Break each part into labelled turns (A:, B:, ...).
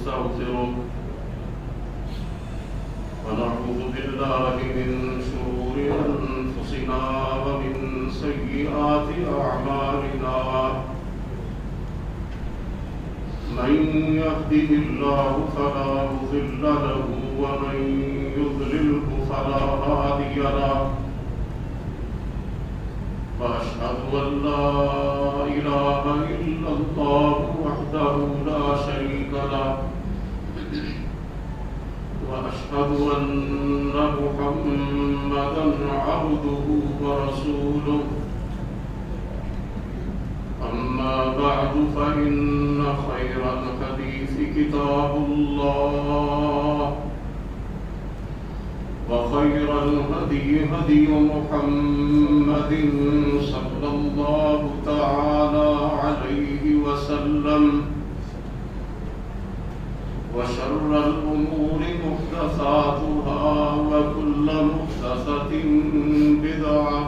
A: ونستغفره ونعوذ بالله من شرور أنفسنا ومن سيئات أعمالنا من يهده الله فلا مضل له ومن يضلله فلا هادي له وأشهد أن لا إله إلا الله وحده لا شريك له وأشهد أن محمدا عبده ورسوله أما بعد فإن خير الحديث كتاب الله وخير الهدي هدي محمد صلى الله تعالى عليه وسلم وشر الأمور محدثاتها وكل محدثة بدعة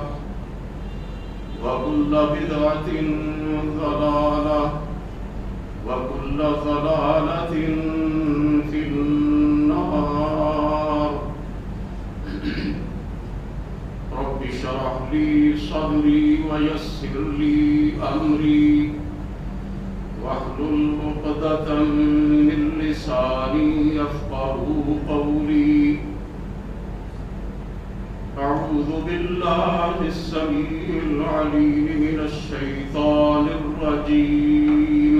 A: وكل بدعة ضلالة وكل ضلالة في النار رب اشرح لي صدري ويسر لي أمري واحلل عقدة من لساني يفقهوا قولي أعوذ بالله السميع العليم من الشيطان الرجيم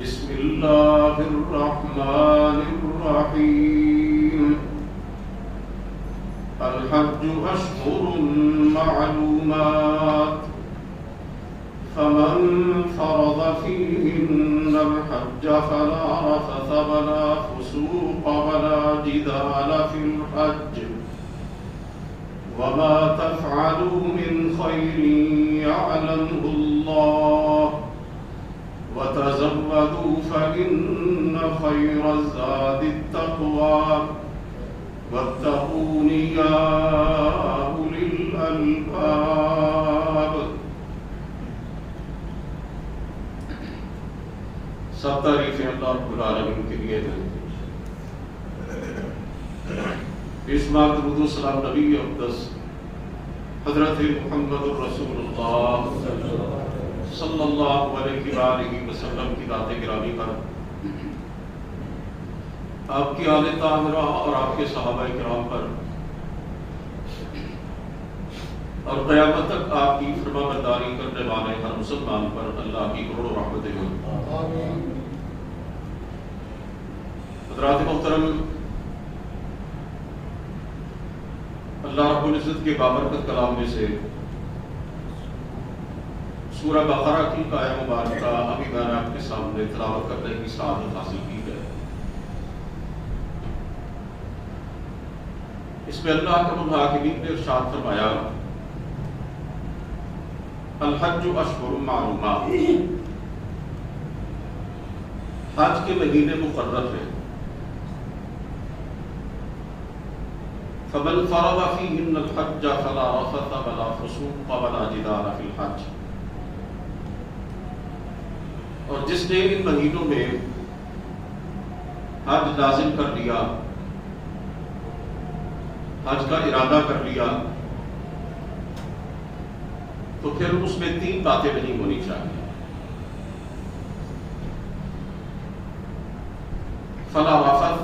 A: بسم الله الرحمن الرحيم الحج أشهر معلومات فمن فرض فيهن الحج فلا رفث ولا فسوق ولا جدال في الحج وما تفعلوا من خير يعلمه الله وتزودوا فإن خير الزاد التقوى واتقون يا أولي الألباب. سب تعریفیں اللہ رب العالمین کے لیے ہیں. بیشمار درود و سلام نبی اقدس حضرت محمد الرسول اللہ صلی اللہ علیہ وآلہ وسلم کی ذات گرامی پر، آپ کی آل طاہرہ اور آپ کے صحابہ کرام پر، اور قیامت تک آپ کی فرما برداری کرنے والے ہر مسلمان پر اللہ کی کروڑوں رحمتیں ہوں. حضرات محترم، اللہ رب العزت کے بابرکت کلام میں سے سورہ بقرہ کی آیہ مبارکہ ابھی میں نے آپ کے سامنے تلاوت کرنے کی سعادت حاصل کی ہے. اس میں اللہ رب الحاکمین نے ارشاد فرمایا الحج اشہر معلومات، حج کے مہینے مقرر ہیں. فمن فرض فیہن الحج فلا رفث ولا فسوق ولا جدال فی الحج، اور جس نے ان مہینوں میں حج لازم کر لیا، حج کا ارادہ کر لیا، تو پھر اس میں تین باتیں نہیں ہونی چاہیے. فلا رفث،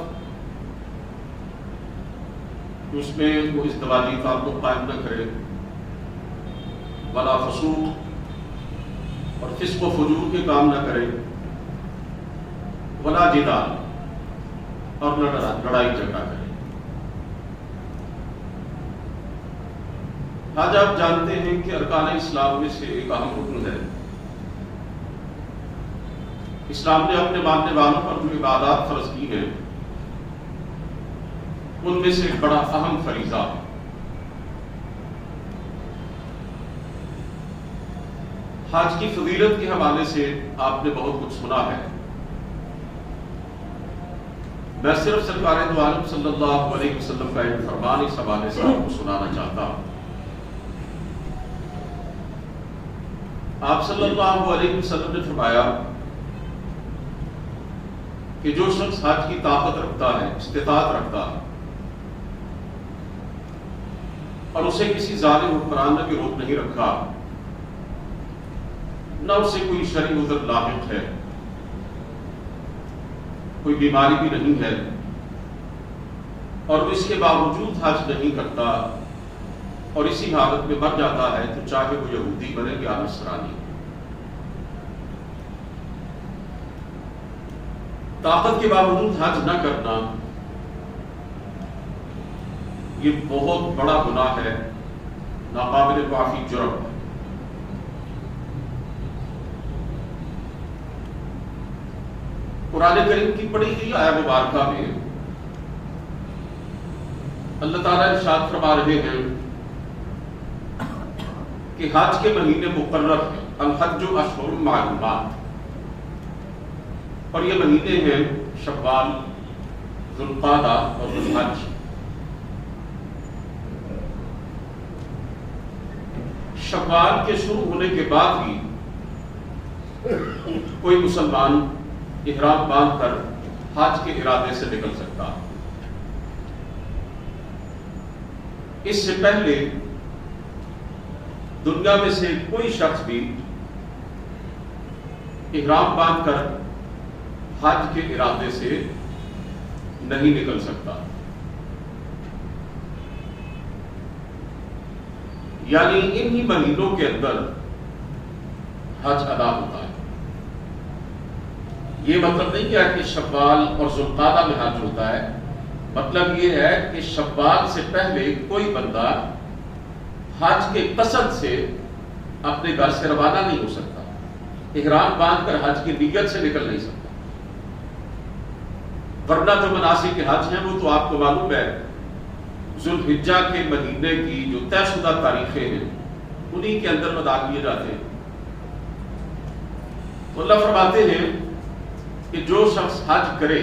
A: اس میں وہ ازدواجی تعلق قائم نہ کرے، ولا فسوق، اور فسق و فجور کے کام نہ کرے، ولا جدال، اور نہ لڑائی جھگڑا کرے. آج آپ جانتے ہیں کہ ارکان اسلام میں سے ایک اہم رکن ہے. اسلام نے اپنے ماننے والوں پر جو عبادات فرض کی ہیں ان میں سے ایک بڑا اہم فریضہ حج کی فضیلت کے حوالے سے آپ نے بہت کچھ سنا ہے. میں صرف سرکار دو عالم صلی اللہ علیہ وسلم کا ایک فرمان اس حوالے سے آپ کو سنانا چاہتا ہوں. آپ صلی اللہ علیہ وسلم نے فرمایا کہ جو شخص حج کی طاقت رکھتا ہے، استطاعت رکھتا ہے، اور اسے کسی ظالم حکمران نے بھی روک نہیں رکھا، نہ اسے کوئی شرعی عذر لاحق ہے، کوئی بیماری بھی نہیں ہے، اور وہ اس کے باوجود حج نہیں کرتا اور اسی حالت میں مر جاتا ہے، تو چاہے وہ یہودی بنے یا نصرانی، طاقت کے باوجود حج نہ کرنا یہ بہت بڑا گناہ ہے، ناقابل معافی جرم ہے۔ قرآن کریم کی پڑھی ہوئی آیت مبارکہ میں اللہ تعالیٰ ارشاد فرما رہے ہیں کہ حج کے مہینے مقرر ہیں، الحج اشہر معلومات، اور یہ مہینے ہیں شوال، ذوالقعدہ اور ذوالحج۔ شوال کے شروع ہونے کے بعد ہی کوئی مسلمان احرام باندھ کر حج کے ارادے سے نکل سکتا ہے۔ اس سے پہلے دنیا میں سے کوئی شخص بھی احرام باندھ کر حج کے ارادے سے نہیں نکل سکتا، یعنی انہی مہینوں کے اندر حج ادا ہوتا ہے۔ یہ مطلب نہیں کیا کہ شوال اور ذوالقعدہ میں حج ہوتا ہے، مطلب یہ ہے کہ شوال سے پہلے کوئی بندہ حج کے قصد سے اپنے گھر سے روانہ نہیں ہو سکتا، احرام باندھ کر حج کی نیت سے نکل نہیں سکتا، ورنہ جو مناسک کے حج ہیں وہ تو آپ کو معلوم ہے ذوالحجہ کے مہینے کی جو طے شدہ تاریخیں ہیں انہی کے اندر ادا کیے جاتے ہیں۔ تو اللہ فرماتے ہیں کہ جو شخص حج کرے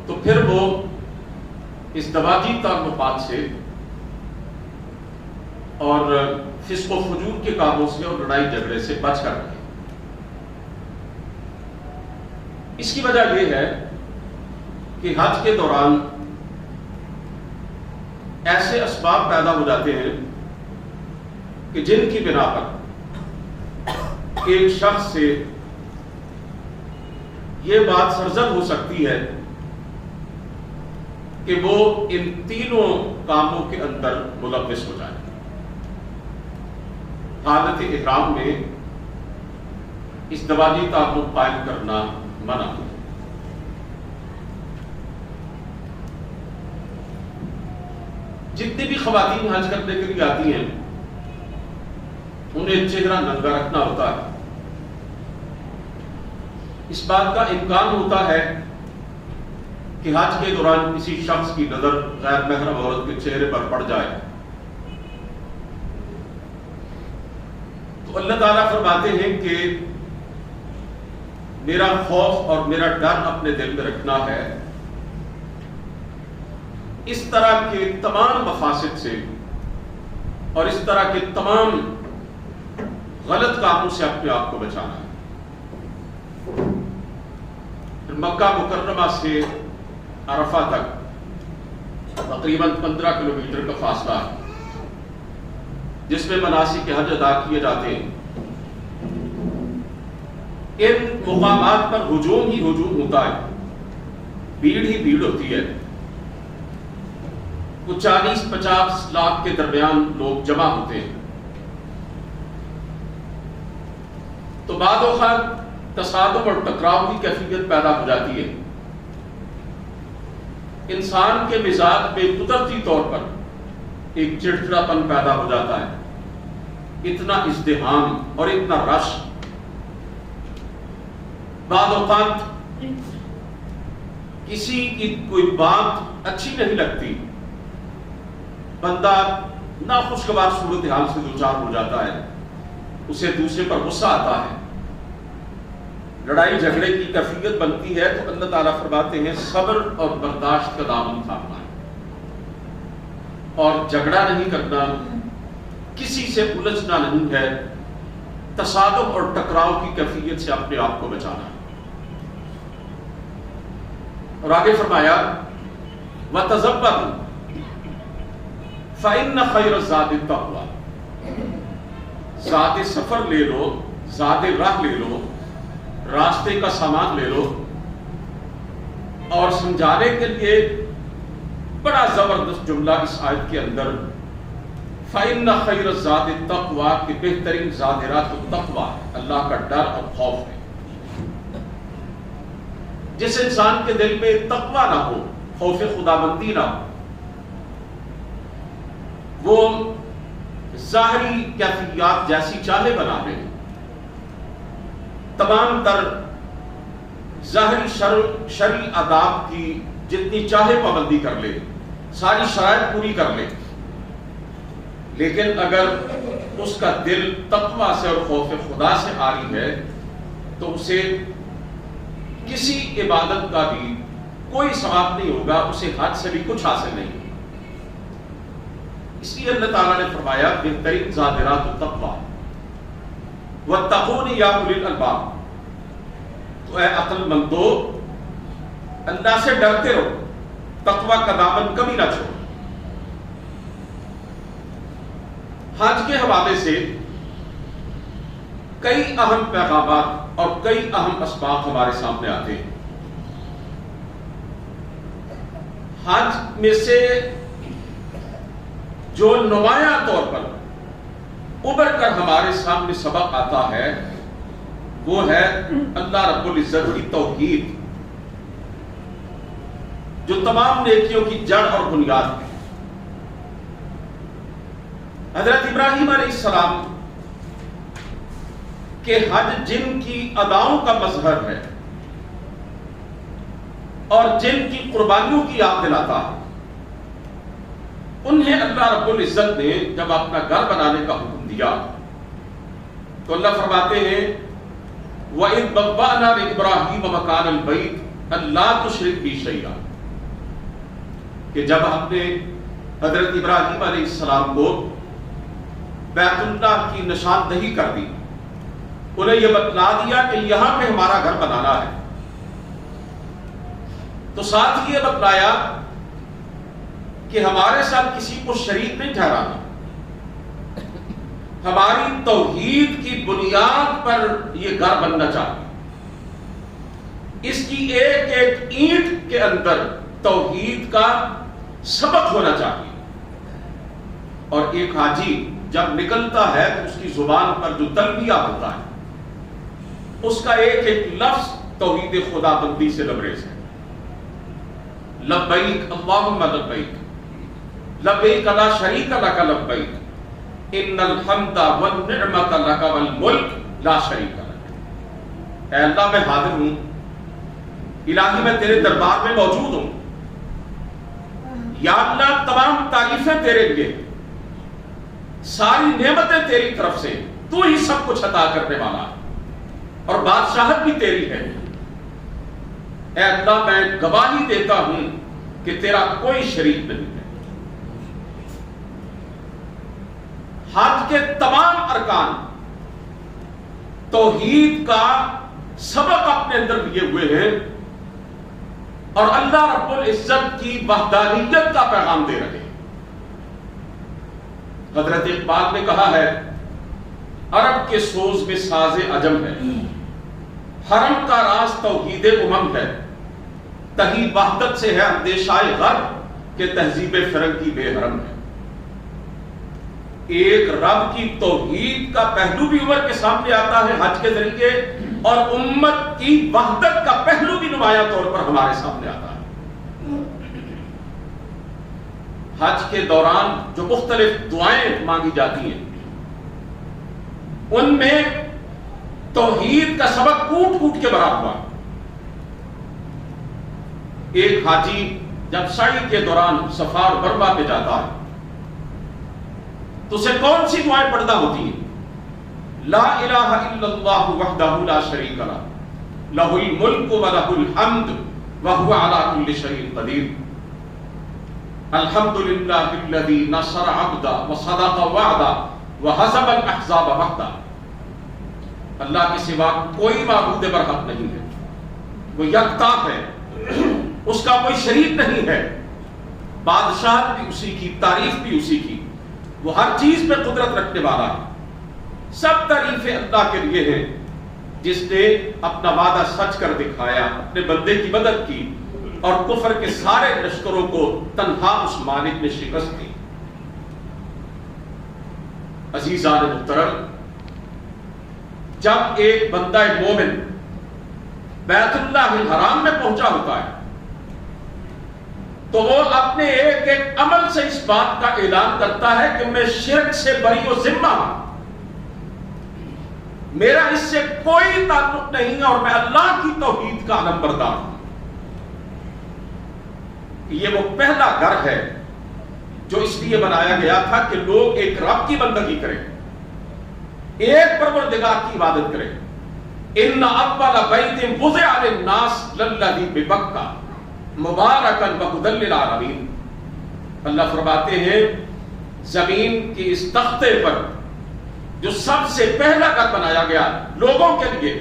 A: تو پھر وہ ازدواجی تعلقات سے اور فسق و فجور کے کاموں سے اور لڑائی جھگڑے سے بچ کر رہے۔ اس کی وجہ یہ ہے کہ حج کے دوران ایسے اسباب پیدا ہو جاتے ہیں کہ جن کی بنا پر ایک شخص سے یہ بات سرزد ہو سکتی ہے کہ وہ ان تینوں کاموں کے اندر ملوث ہو جائے۔ حالت احرام میں ازدواجی تعلق قائم کرنا منع ہے۔ جتنی بھی خواتین حج کرنے کے لیے آتی ہیں انہیں چہرہ ننگا رکھنا ہوتا ہے۔ اس بات کا امکان ہوتا ہے کہ حج کے دوران کسی شخص کی نظر غیر محرم عورت کے چہرے پر پڑ جائے، تو اللہ تعالیٰ فرماتے ہیں کہ میرا خوف اور میرا ڈر اپنے دل میں رکھنا ہے، اس طرح کے تمام مفاسد سے اور اس طرح کے تمام غلط کاموں سے اپنے آپ کو بچانا ہے۔ مکہ مکرمہ سے عرفہ تک تقریباً 15 کلومیٹر کا فاصلہ ہے جس میں مناسک حج ادا کیے جاتے ہیں۔ ان مقامات پر ہجوم ہی ہجوم ہوتا ہے، بھیڑ ہی بھیڑ ہوتی ہے، کچھ 40-50 لاکھ کے درمیان لوگ جمع ہوتے ہیں۔ تو بعض اوقات تصادم اور ٹکراؤ کی کیفیت پیدا ہو جاتی ہے، انسان کے مزاج میں قدرتی طور پر ایک چڑچڑاپن پیدا ہو جاتا ہے، اتنا ازدحام اور اتنا رش، بعض اوقات کسی کی کوئی بات اچھی نہیں لگتی، بندہ ناخوشگوار صورتحال سے دوچار ہو جاتا ہے، اسے دوسرے پر غصہ آتا ہے، لڑائی جھگڑے کی کیفیت بنتی ہے، تو اللہ تعالیٰ فرماتے ہیں صبر اور برداشت کا دامن تھامنا ہے اور جھگڑا نہیں کرنا، کسی سے الجھنا نہیں ہے، تصادم اور ٹکراؤ کی کیفیت سے اپنے آپ کو بچانا ہے۔ اور آگے فرمایا وَتَزَوَّدُوا فَإِنَّ خَيْرَ الزَّادِ التَّقْوَىٰ، زاد سفر لے لو، زاد راہ لے لو، راستے کا سامان لے لو. اور سمجھانے کے لیے بڑا زبردست جملہ اس آیت کے اندر فَإِنَّ خَيْرَ الزَّادِ التَّقْوَىٰ کہ بہترین زاد راہ تو تقویٰ ہے، اللہ کا ڈر اور خوف ہے. جس انسان کے دل میں تقویٰ نہ ہو، خوف خداوندی نہ ہو، وہ ظاہری کیفیات جیسی چاہے بنا لے، تمام تر ظاہری شرعی آداب کی جتنی چاہے پابندی کر لے، ساری شرائط پوری کر لے، لیکن اگر اس کا دل تقویٰ سے اور خوف خدا سے عاری ہے تو اسے کسی عبادت کا بھی کوئی ثواب نہیں ہوگا، اسے حج سے بھی کچھ حاصل نہیں ہوگا. اس لیے اللہ تعالیٰ نے فرمایا بہترین زادرات التقویٰ واتقون یا اولی الالباب، تو اے عقل مندو اللہ سے ڈرتے رہو، تقویٰ کا دامن کبھی نہ چھوڑو. حج کے حوالے سے کئی اہم پیغامات اور کئی اہم اسباق ہمارے سامنے آتے ہیں. حج میں سے جو نمایاں طور پر ابھر کر ہمارے سامنے سبق آتا ہے وہ ہے اللہ رب العزت کی توحید، جو تمام نیکیوں کی جڑ اور بنیاد ہے. حضرت ابراہیم علیہ السلام کہ حج جن کی اداؤں کا مظہر ہے اور جن کی قربانیوں کی یاد دلاتا ہے، انہیں اللہ رب العزت نے جب اپنا گھر بنانے کا حکم دیا تو اللہ فرماتے ہیں وَإِذْ بَوَّأْنَا لِإِبْرَاهِيمَ مَكَانَ الْبَيْتِ أَلَّا تُشْرِكْ بِي شَيْئًا، کہ جب ہم نے حضرت ابراہیم علیہ السلام کو بیت اللہ کی نشاندہی کر دی، انہیں یہ بتلا دیا کہ یہاں پہ ہمارا گھر بنانا ہے، تو ساتھ ہی یہ بتلایا کہ ہمارے ساتھ کسی کو شریک نہیں ٹھہرانا، ہماری توحید کی بنیاد پر یہ گھر بننا چاہیے، اس کی ایک ایک اینٹ کے اندر توحید کا سبق ہونا چاہیے. اور ایک حاجی جب نکلتا ہے تو اس کی زبان پر جو تلبیہ ہوتا ہے اس کا ایک ایک لفظ توحید خدا بندی سے لبریز ہے. لبیک اللہم لبیک، لبیک لا شریک لک لبیک، ان الحمد والنعمت لک والملک لا شریک لک. اے اللہ میں حاضر ہوں، الہی میں تیرے دربار میں موجود ہوں، یا اللہ تمام تعریفیں تیرے لیے، ساری نعمتیں تیری طرف سے، تو ہی سب کچھ عطا کرنے والا ہے اور بادشاہت بھی تیری ہے. اے اللہ میں گواہی دیتا ہوں کہ تیرا کوئی شریک نہیں ہے. حج کے تمام ارکان توحید کا سبق اپنے اندر لیے ہوئے ہیں اور اللہ رب العزت کی وحدانیت کا پیغام دے رہے ہیں. حضرت اقبال نے کہا ہے عرب کے سوز میں ساز عجم ہے، حرم کا راز توحید امم ہے، تہی وحدت سے ہے اندیشہ غرب کہ تہذیب فرنگی بے حرم ہے. ایک رب کی توحید کا پہلو بھی عمر کے سامنے آتا ہے حج کے ذریعے، اور امت کی وحدت کا پہلو بھی نمایاں طور پر ہمارے سامنے آتا ہے. حج کے دوران جو مختلف دعائیں مانگی جاتی ہیں ان میں توحید کا سبق کوٹ کوٹ کے بھرا ہوا. ایک حاجی جب سعی کے دوران صفا اور مروہ پہ جاتا ہے تو اسے کون سی دعائیں پڑھنا ہوتی ہیں؟ لا الہ الا اللہ وحدہ لا شریک لہ، لہ الملک و لہ الحمد وہو علی کل شیء قدیر، الحمدللہ الذی نصر عبدہ وصدق وعدہ وہزم الاحزاب وحدہ. اللہ کے سوا کوئی معبود برحق نہیں ہے، وہ یکتا ہے، اس کا کوئی شریک نہیں ہے، بادشاہت بھی اسی کی، تعریف بھی اسی کی، وہ ہر چیز پہ قدرت رکھنے والا ہے۔ سب تعریفیں اللہ کے لیے ہیں جس نے اپنا وعدہ سچ کر دکھایا، اپنے بندے کی مدد کی اور کفر کے سارے لشکروں کو تنہا اس مالک نے شکست دی۔ عزیزان محترم، جب ایک بندہ مومن بیت اللہ الحرام میں پہنچا ہوتا ہے تو وہ اپنے ایک ایک عمل سے اس بات کا اعلان کرتا ہے کہ میں شرک سے بری و ذمہ ہوں، میرا اس سے کوئی تعلق نہیں اور میں اللہ کی توحید کا علمبردار ہوں۔ یہ وہ پہلا گھر ہے جو اس لیے بنایا گیا تھا کہ لوگ ایک رب کی بندگی کریں، ایک پروردگار کی عبادت کریں۔ ان اول بیت وضع للناس للذی ببکہ مبارکا وہدی للعالمین۔ اللہ فرماتے ہیں زمین کی اس تختے پر جو سب سے پہلا گھر بنایا گیا لوگوں کے لیے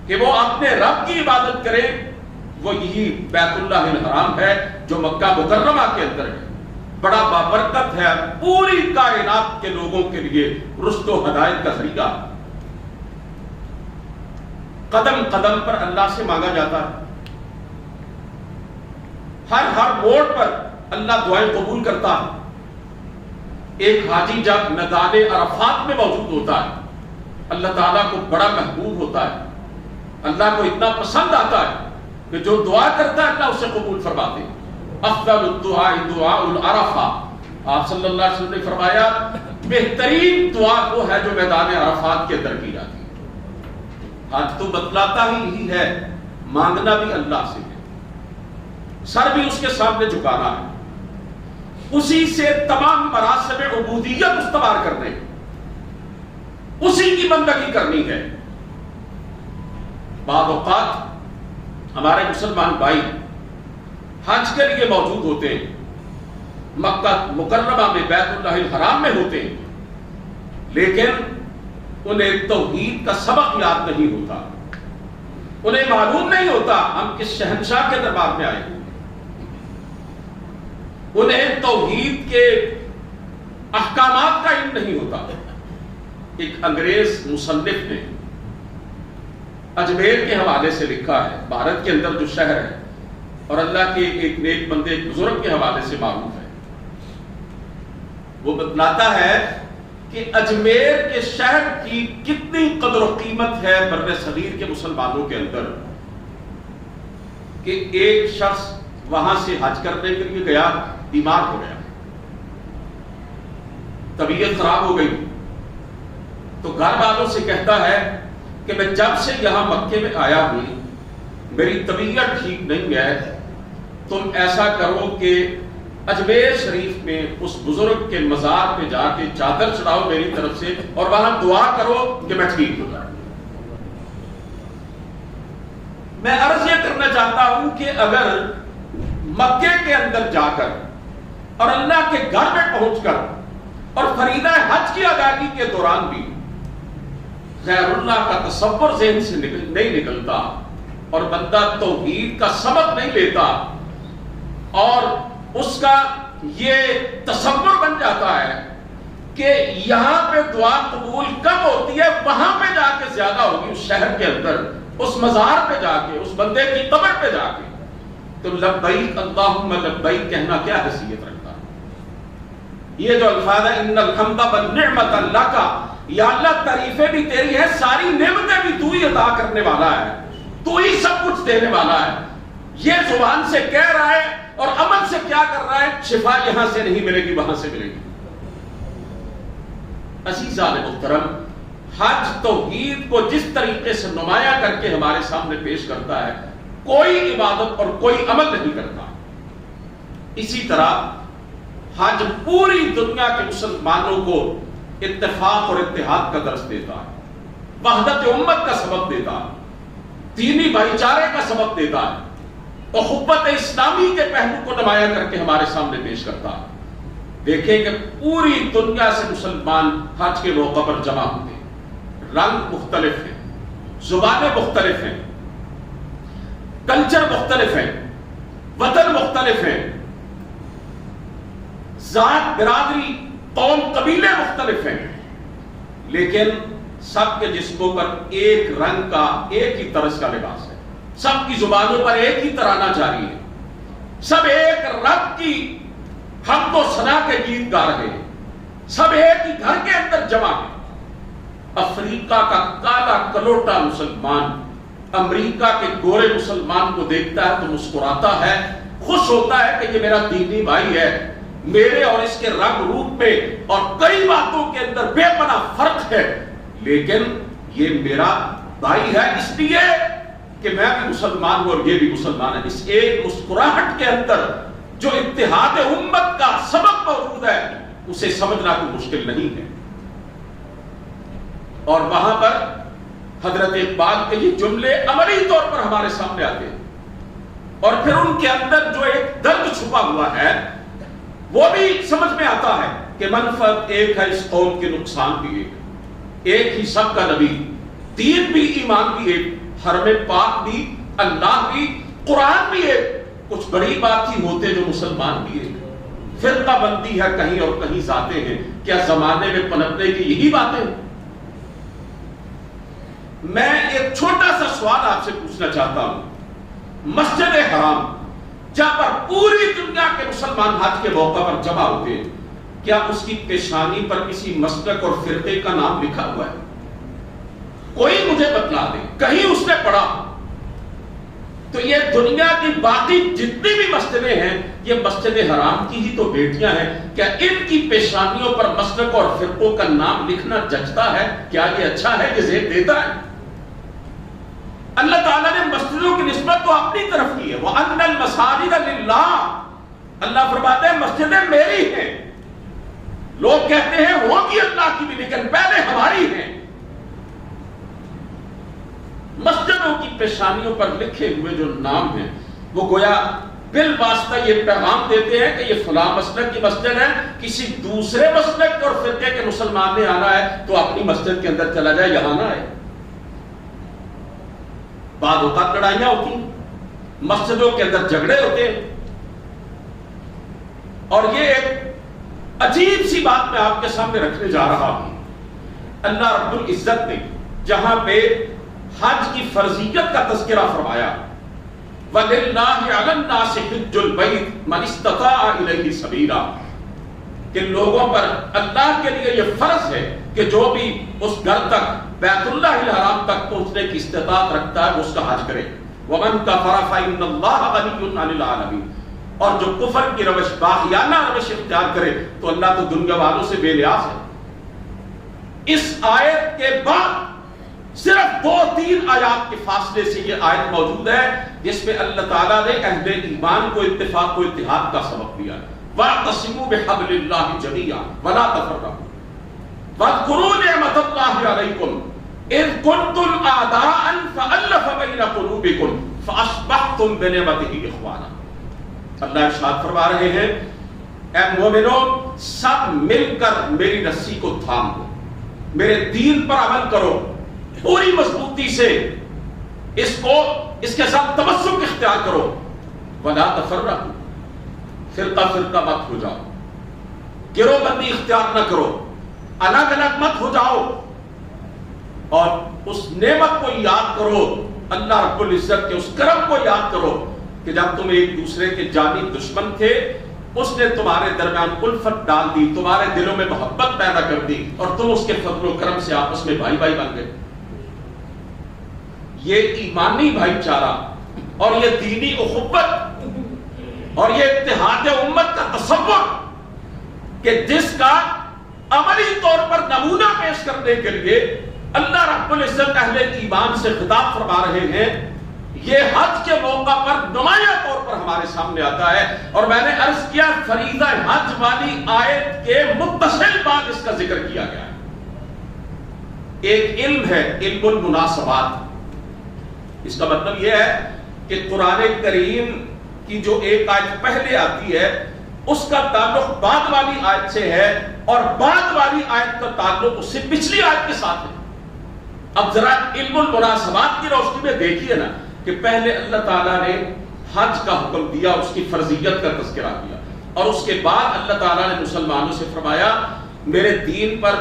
A: کہ وہ اپنے رب کی عبادت کریں، وہ یہی بیت اللہ الحرام ہے جو مکہ مکرمہ کے اندر ہے۔ بڑا بابرکت ہے، پوری کائنات کے لوگوں کے لیے رشد و ہدایت کا ذریعہ۔ قدم قدم پر اللہ سے مانگا جاتا ہے، ہر موڑ پر اللہ دعائیں قبول کرتا ہے۔ ایک حاجی جب میدان عرفات میں موجود ہوتا ہے اللہ تعالیٰ کو بڑا محبوب ہوتا ہے، اللہ کو اتنا پسند آتا ہے کہ جو دعا کرتا ہے اللہ اسے قبول فرماتے ہیں۔ افضل الدعاء دعاء العرفہ، آپ صلی اللہ علیہ وسلم نے فرمایا بہترین دعا وہ ہے جو میدان عرفات کے اندر کی جاتی ہے۔ حج تو بتلاتا ہی یہی ہے، مانگنا بھی اللہ سے ہے، سر بھی اس کے سامنے جھکانا ہے، اسی سے تمام مراسم عبودیت استوار کرنے، اسی کی بندگی کرنی ہے۔ بعض اوقات ہمارے مسلمان بھائی حج کے لیے موجود ہوتے ہیں، مکہ مکرمہ میں بیت اللہ الحرام میں ہوتے ہیں، لیکن انہیں توحید کا سبق یاد نہیں ہوتا، انہیں معلوم نہیں ہوتا ہم کس شہنشاہ کے دربار میں آئے ہیں، انہیں توحید کے احکامات کا علم نہیں ہوتا۔ ایک انگریز مصنف نے اجمیر کے حوالے سے لکھا ہے، بھارت کے اندر جو شہر ہے اور اللہ کے ایک نیک بندے ایک بزرگ کے حوالے سے معروف ہے، وہ بتلاتا ہے کہ اجمیر کے شہر کی کتنی قدر و قیمت ہے بر صغیر کے مسلمانوں کے اندر کہ ایک شخص وہاں سے حج کرنے کے لیے گیا، بیمار ہو گیا، طبیعت خراب ہو گئی، تو گھر والوں سے کہتا ہے کہ میں جب سے یہاں مکے میں آیا ہوں میری طبیعت ٹھیک نہیں ہے، تم ایسا کرو کہ اجمیر شریف میں اس بزرگ کے مزار پہ جا کے چادر چڑھاؤ میری طرف سے اور وہاں دعا کرو کہ میں ٹھیک ہو جاؤں۔ میں عرض یہ کرنا چاہتا ہوں کہ اگر مکے کے اندر جا کر اور اللہ کے گھر میں پہنچ کر اور فریضہ حج کی ادائیگی کے دوران بھی غیر اللہ کا تصور ذہن سے نہیں نکلتا اور بندہ توحید کا سبق نہیں لیتا اور اس کا یہ تصور بن جاتا ہے کہ یہاں پہ دعا قبول کم ہوتی ہے، وہاں پہ جا کے زیادہ ہوگی، اس شہر کے اندر اس مزار پہ جا کے اس بندے کی قبر پہ جا کے، تو لبیک اللہم لبیک کہنا کیا حیثیت رکھتا ہے؟ یہ جو الفاظ ہے ان الحمد والنعمت لک، یا اللہ تعریفیں بھی تیری ہے، ساری نعمتیں بھی تو ہی عطا کرنے والا ہے، تو ہی سب کچھ دینے والا ہے، یہ زبان سے کہہ رہا ہے اور عمل سے کیا کر رہا ہے؟ شفا یہاں سے نہیں ملے گی وہاں سے ملے گی۔ عزیزان محترم، حج توحید کو جس طریقے سے نمایاں کر کے ہمارے سامنے پیش کرتا ہے، کوئی عبادت اور کوئی عمل نہیں کرتا۔ اسی طرح حج پوری دنیا کے مسلمانوں کو اتفاق اور اتحاد کا درس دیتا ہے، وحدت امت کا سبب دیتا ہے، دینی بھائی چارے کا سبب دیتا ہے، اخوت اسلامی کے پہلو کو نمایاں کر کے ہمارے سامنے پیش کرتا ہے۔ دیکھیں کہ پوری دنیا سے مسلمان حج کے موقع پر جمع ہوتے ہیں، رنگ مختلف ہیں، زبانیں مختلف ہیں، کلچر مختلف ہیں، وطن مختلف ہیں، ذات، برادری، قوم، قبیلے مختلف ہیں، لیکن سب کے جسموں پر ایک رنگ کا، ایک ہی طرز کا لباس ہے، سب کی زبانوں پر ایک ہی ترانہ جاری ہے، سب ایک رب کی حمد و ثنا کے گیت گا رہے ہیں، سب ایک ہی گھر کے اندر جمع ہیں۔ افریقہ کا کالا کلوٹا مسلمان امریکہ کے گورے مسلمان کو دیکھتا ہے تو مسکراتا ہے، خوش ہوتا ہے کہ یہ میرا دینی بھائی ہے، میرے اور اس کے رنگ روپ میں اور کئی باتوں کے اندر بے پناہ فرق ہے، لیکن یہ میرا بھائی ہے اس لیے کہ میں بھی مسلمان ہوں اور یہ بھی مسلمان ہے۔ اس ایک مسکراہٹ کے اندر جو اتحاد امت کا سبب موجود ہے اسے سمجھنا کوئی مشکل نہیں ہے۔ اور وہاں پر حضرت اقبال کے یہ جملے عملی طور پر ہمارے سامنے آتے ہیں، اور پھر ان کے اندر جو ایک درد چھپا ہوا ہے وہ بھی سمجھ میں آتا ہے کہ منفعت ایک ہے اس قوم کے، نقصان بھی ایک ہی سب کا نبی، دین بھی، ایمان بھی ایک، حرم پاک بھی، اللہ بھی، قرآن بھی ایک، کچھ بڑی بات ہی ہوتے جو مسلمان بھی ایک، فرقہ بندی ہے کہیں اور کہیں ذاتیں ہیں، کیا زمانے میں پنپنے کی یہی باتیں؟ میں ایک چھوٹا سا سوال آپ سے پوچھنا چاہتا ہوں، مسجد حرام جہاں پر پوری دنیا کے مسلمان حج کے موقع پر جمع ہوتے ہیں، کیا اس کی پیشانی پر کسی مسلک اور فرقے کا نام لکھا ہوا ہے؟ کوئی مجھے بتلا دے، کہیں اس نے پڑھا؟ تو یہ دنیا کی باقی جتنی بھی مسجدیں ہیں یہ مسجد حرام کی ہی تو بیٹیاں ہیں، کیا ان کی پیشانیوں پر مسلک اور فرقوں کا نام لکھنا جچتا ہے؟ کیا یہ اچھا ہے؟ یہ زیب دیتا ہے؟ اللہ تعالیٰ نے مسجدوں کی نسبت تو اپنی طرف کی ہے، وَأَنَّ الْمَسَاجِدَ لِلَّهِ، اللہ فرماتے ہیں مسجدیں میری ہیں۔ لوگ کہتے ہیں ہوگی اللہ کی بھی، لیکن پہلے ہماری ہیں۔ مسجدوں کی پیشانیوں پر لکھے ہوئے جو نام ہیں وہ گویا بالواسطہ یہ پیغام دیتے ہیں کہ یہ فلاں مسلک کی مسجد ہے، کسی دوسرے مسلک اور فرقے کے مسلمان نے آنا ہے تو اپنی مسجد کے اندر چلا جائے، یہاں نہ آئے۔ بعد اوقات لڑائیاں ہوتی ہیں، مسجدوں کے اندر جھگڑے ہوتے ہیں، اور یہ ایک عجیب سی بات میں آپ کے سامنے رکھنے جا رہا ہوں۔ اللہ رب العزت نے جہاں پہ حج کی فرضیت کا تذکرہ فرمایا، وَلِلَّهِ عَلَى النَّاسِ حِجُّ الْبَيْتِ مَنِ اسْتَطَاعَ إِلَيْهِ سَبِيلًا، کہ لوگوں پر اللہ کے لیے یہ فرض ہے کہ جو بھی اس گھر تک، بیت اللہ الحرام تک پہنچنے کی استطاعت رکھتا ہے وہ اس کا حج کرے۔ وَمَنْ كَفَرَ فَإِنَّ اللَّهَ غَنِيٌّ عَنِ الْعَالَمِينَ، اور جو کفر کی روش، باغیانہ روش اختیار کرے تو اللہ تو دنیا والوں سے بے نیاز ہے۔ اس آیت کے بعد صرف 2-3 آیات کے فاصلے سے یہ آیت موجود ہے جس میں اللہ تعالیٰ نے اہل ایمان کو اتفاق و اتحاد کا سبق دیا ہے۔ وَاعْتَصِمُوا بِحَبْلِ اللَّهِ جَمِيعًا وَلَا تَفَرَّقُوا وَاذْكُرُوا نِعْمَةَ اللَّهِ عَلَيْكُمْ إِذْ كُنْتُمْ أَعْدَاءً فَأَلَّفَ بَيْنَ قُلُوبِكُمْ فَأَصْبَحْتُمْ بِنِعْمَتِهِ إِخْوَانًا۔ اللہ ارشاد فرما رہے ہیں، اے مومنوں سب مل کر میری رسی کو تھام دو، میرے دین پر عمل کرو پوری مضبوطی سے، اس کے ساتھ تمسک اختیار کرو، وَلَا تَفَرَّقُوا، فرقہ فرقہ مت ہو جاؤ، گروہ بندی اختیار نہ کرو، الگ الگ مت ہو جاؤ، اور اس نعمت کو یاد کرو، اللہ رب العزت کے اس کرم کو یاد کرو کہ جب تم ایک دوسرے کے جانی دشمن تھے اس نے تمہارے درمیان الفت ڈال دی، تمہارے دلوں میں محبت پیدا کر دی، اور تم اس کے فضل و کرم سے آپس میں بھائی بھائی بن گئے۔ یہ ایمانی بھائی چارہ اور یہ دینی اخوت اور یہ اتحاد امت کا تصور کہ جس کا عملی طور پر نمونہ پیش کرنے کے لیے اللہ رب العزت اہل ایمان سے خطاب فرما رہے ہیں، یہ حج کے موقع پر نمایاں طور پر ہمارے سامنے آتا ہے۔ اور میں نے عرض کیا فریضہ حج والی آیت کے متصل بعد اس کا ذکر کیا گیا ہے۔ ایک علم ہے، علم المناسبات، اس کا مطلب یہ ہے کہ قرآن کریم کی جو ایک آیت پہلے آتی ہے اس کا تعلق بعد والی آیت سے ہے، اور بعد والی آیت کا تعلق اس سے پچھلی آیت کے ساتھ ہے۔ اب ذرا علم المناسبات کی روشنی میں دیکھیے نا کہ پہلے اللہ تعالیٰ نے حج کا حکم دیا، اس کی فرضیت کا تذکرہ کیا، اور اس کے بعد اللہ تعالیٰ نے مسلمانوں سے فرمایا میرے دین پر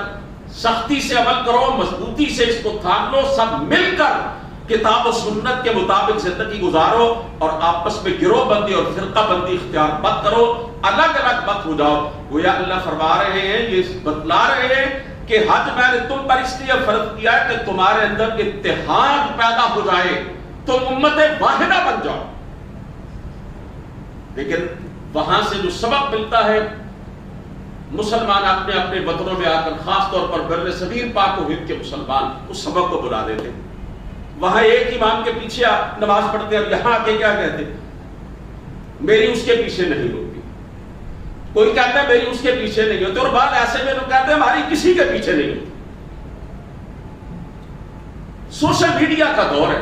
A: سختی سے عمل کرو، مضبوطی سے اس کو تھام لو، سب مل کر کتاب و سنت کے مطابق زندگی گزارو، اور آپس میں گروہ بندی اور فرقہ بندی اختیار مت کرو، الگ الگ مت ہو جاؤ۔ گویا اللہ فرما رہے ہیں، یہ بتلا رہے ہیں کہ حج میں نے تم پر اس لیے فرض کیا ہے کہ تمہارے اندر اتحاد پیدا ہو جائے، تم امت واحدہ بن جاؤ۔ لیکن وہاں سے جو سبق ملتا ہے، مسلمان اپنے اپنے وطنوں میں آ کر، خاص طور پر بر صغیر پاک و ہند کے مسلمان اس سبق کو بلا دیتے، وہاں ایک امام کے پیچھے نماز پڑھتے اور یہاں آ کے کیا کہتے؟ میری اس کے پیچھے نہیں ہوتی۔ کوئی کہتا ہے میری اس کے پیچھے نہیں ہوتی، اور بعد ایسے میں لوگ کہتے ہیں ہماری کسی کے پیچھے نہیں ہوتی۔ سوشل میڈیا کا دور ہے،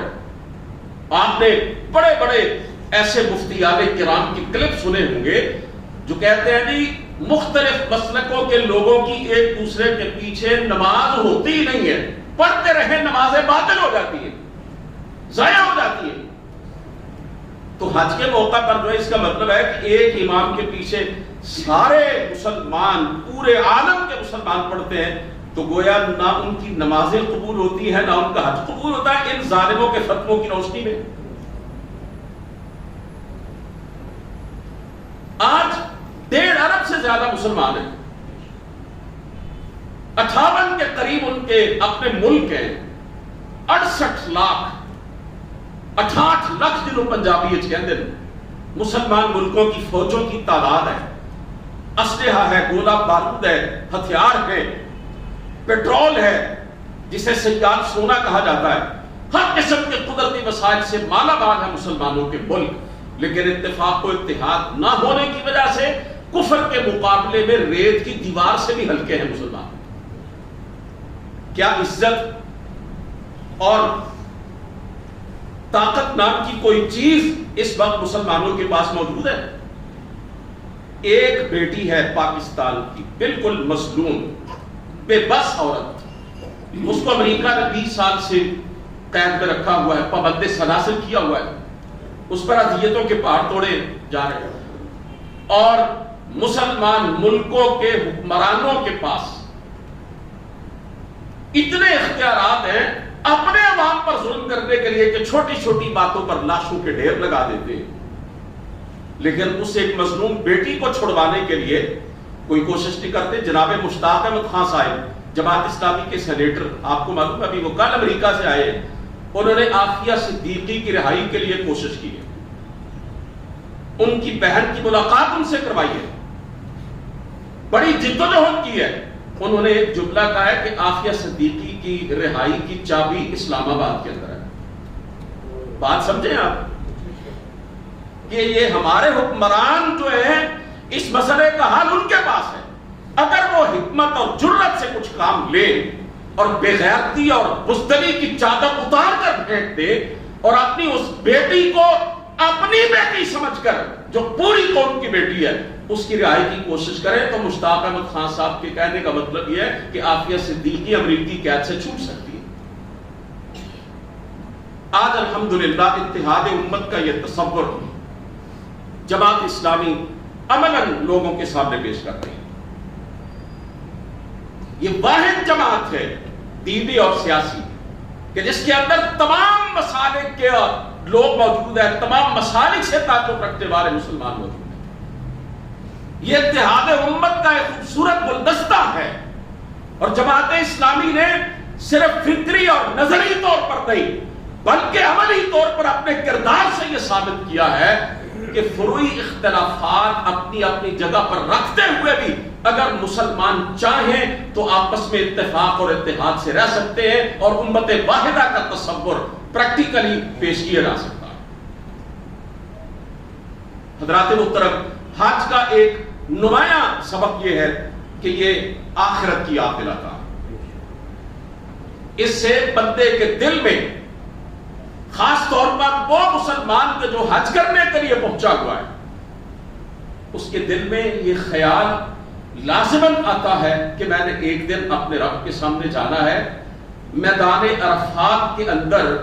A: آپ نے بڑے بڑے ایسے مفتیان کرام کی کلپ سنے ہوں گے جو کہتے ہیں جی مختلف مسلکوں کے لوگوں کی ایک دوسرے کے پیچھے نماز ہوتی ہی نہیں ہے، پڑھتے رہے نمازیں باطل ہو جاتی ہیں، ضائع ہو جاتی ہے۔ تو حج کے موقع پر جو ہے اس کا مطلب ہے کہ ایک امام کے پیچھے سارے مسلمان، پورے عالم کے مسلمان پڑھتے ہیں، تو گویا نہ ان کی نمازیں قبول ہوتی ہیں، نہ ان کا حج قبول ہوتا ہے ان ظالموں کے فتووں کی روشنی میں۔ آج 1.5 ارب سے زیادہ مسلمان ہیں، 58 کے قریب ان کے اپنے ملک ہیں، 68 لاکھ 68 لاکھ جنہوں پنجابی کہتے ہیں مسلمان ملکوں کی فوجوں کی تعداد ہے، اسلحہ ہے، گولہ بارود ہے، ہتھیار ہے، پیٹرول ہے جسے سیال سونا کہا جاتا ہے، ہر قسم کے قدرتی وسائل سے مالا مال ہے مسلمانوں کے ملک، لیکن اتفاق و اتحاد نہ ہونے کی وجہ سے کفر کے مقابلے میں ریت کی دیوار سے بھی ہلکے ہیں مسلمان۔ کیا عزت اور طاقت نام کی کوئی چیز اس وقت مسلمانوں کے پاس موجود ہے؟ ایک بیٹی ہے پاکستان کی، بالکل مظلوم بے بس عورت، اس کو امریکہ نے 20 سال سے قید میں رکھا ہوا ہے، پابند سلاسل کیا ہوا ہے، اس پر اذیتوں کے پہاڑ توڑے جا رہے ہیں، اور مسلمان ملکوں کے حکمرانوں کے پاس اتنے اختیارات ہیں اپنے عوام پر ظلم کرنے کے لیے کہ چھوٹی چھوٹی باتوں پر لاشوں کے ڈھیر لگا دیتے ہیں، لیکن اس ایک مظلوم بیٹی کو چھڑوانے کے لیے کوئی کوشش نہیں کرتے۔ جناب مشتاق احمد خان صاحب جماعت اسلامی کے سینیٹر، آپ کو معلوم ہے ابھی وہ کل امریکہ سے آئے، انہوں نے عافیہ صدیقی کی رہائی کے لیے کوشش کی ہے، ان کی بہن کی ملاقات ان سے کروائی ہے، بڑی جدوجہد کی ہے۔ انہوں نے ایک جملہ کہا ہے کہ عافیہ صدیقی کی رہائی کی چابی اسلام آباد کے اندر ہے۔ بات سمجھیں آپ کہ یہ ہمارے حکمران جو ہیں اس مسئلے کا حل ان کے پاس ہے، اگر وہ حکمت اور جرأت سے کچھ کام لے اور بے غیرتی اور بزدلی کی چادر اتار کر پھینک دے اور اپنی اس بیٹی کو اپنی بیٹی سمجھ کر جو پوری قوم کی بیٹی ہے اس کی رہائی کی کوشش کرے، تو مشتاق احمد خان صاحب کے کہنے کا مطلب یہ ہے کہ عافیہ صدیقی امریکی قید سے چھوٹ سکتی ہے۔ آج الحمدللہ اتحاد امت کا یہ تصور جماعت اسلامی عملاً لوگوں کے سامنے پیش کر رہی ہے۔ یہ واحد جماعت ہے دینی اور سیاسی کہ جس کے اندر تمام مسالک کے لوگ موجود ہیں، تمام مسالک سے تعلق رکھنے والے مسلمان موجود ہیں۔ یہ اتحاد امت کا ایک خوبصورت گلدستہ ہے، اور جماعت اسلامی نے صرف فکری اور نظری طور پر نہیں بلکہ عملی طور پر اپنے کردار سے یہ ثابت کیا ہے کہ فروعی اختلافات اپنی اپنی جگہ پر رکھتے ہوئے بھی اگر مسلمان چاہیں تو آپس میں اتفاق اور اتحاد سے رہ سکتے ہیں، اور امت واحدہ کا تصور پریکٹیکلی پیش کیا جا سکتا ہے۔ حضرات محترم، حج کا ایک نمایاں سبق یہ ہے کہ یہ آخرت کی یاد دلاتا ہے۔ اس سے بندے کے دل میں، خاص طور پر وہ مسلمان کے جو حج کرنے کے لیے پہنچا ہوا ہے، اس کے دل میں یہ خیال لازماً آتا ہے کہ میں نے ایک دن اپنے رب کے سامنے جانا ہے، میدان عرفات کے اندر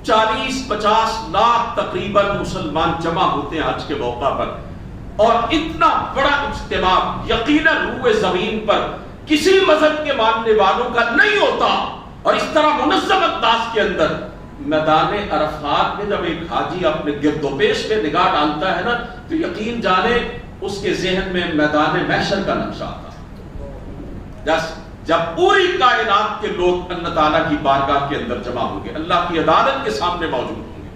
A: 40-50 لاکھ تقریباً مسلمان جمع ہوتے ہیں حج کے موقع پر، اور اتنا بڑا اجتماع یقیناً روئے زمین پر کسی مذہب کے ماننے والوں کا نہیں ہوتا۔ اور اس طرح منظم انداز کے اندر میدان عرفات میں جب ایک حاجی اپنے گرد و پیش میں نگاہ ڈالتا ہے نا، تو یقین جانے اس کے ذہن میں میدان محشر کا نقشہ آتا ہے، جب پوری کائنات کے لوگ اللہ تعالیٰ کی بارگاہ کے اندر جمع ہوں گے، اللہ کی عدالت کے سامنے موجود ہوں گے۔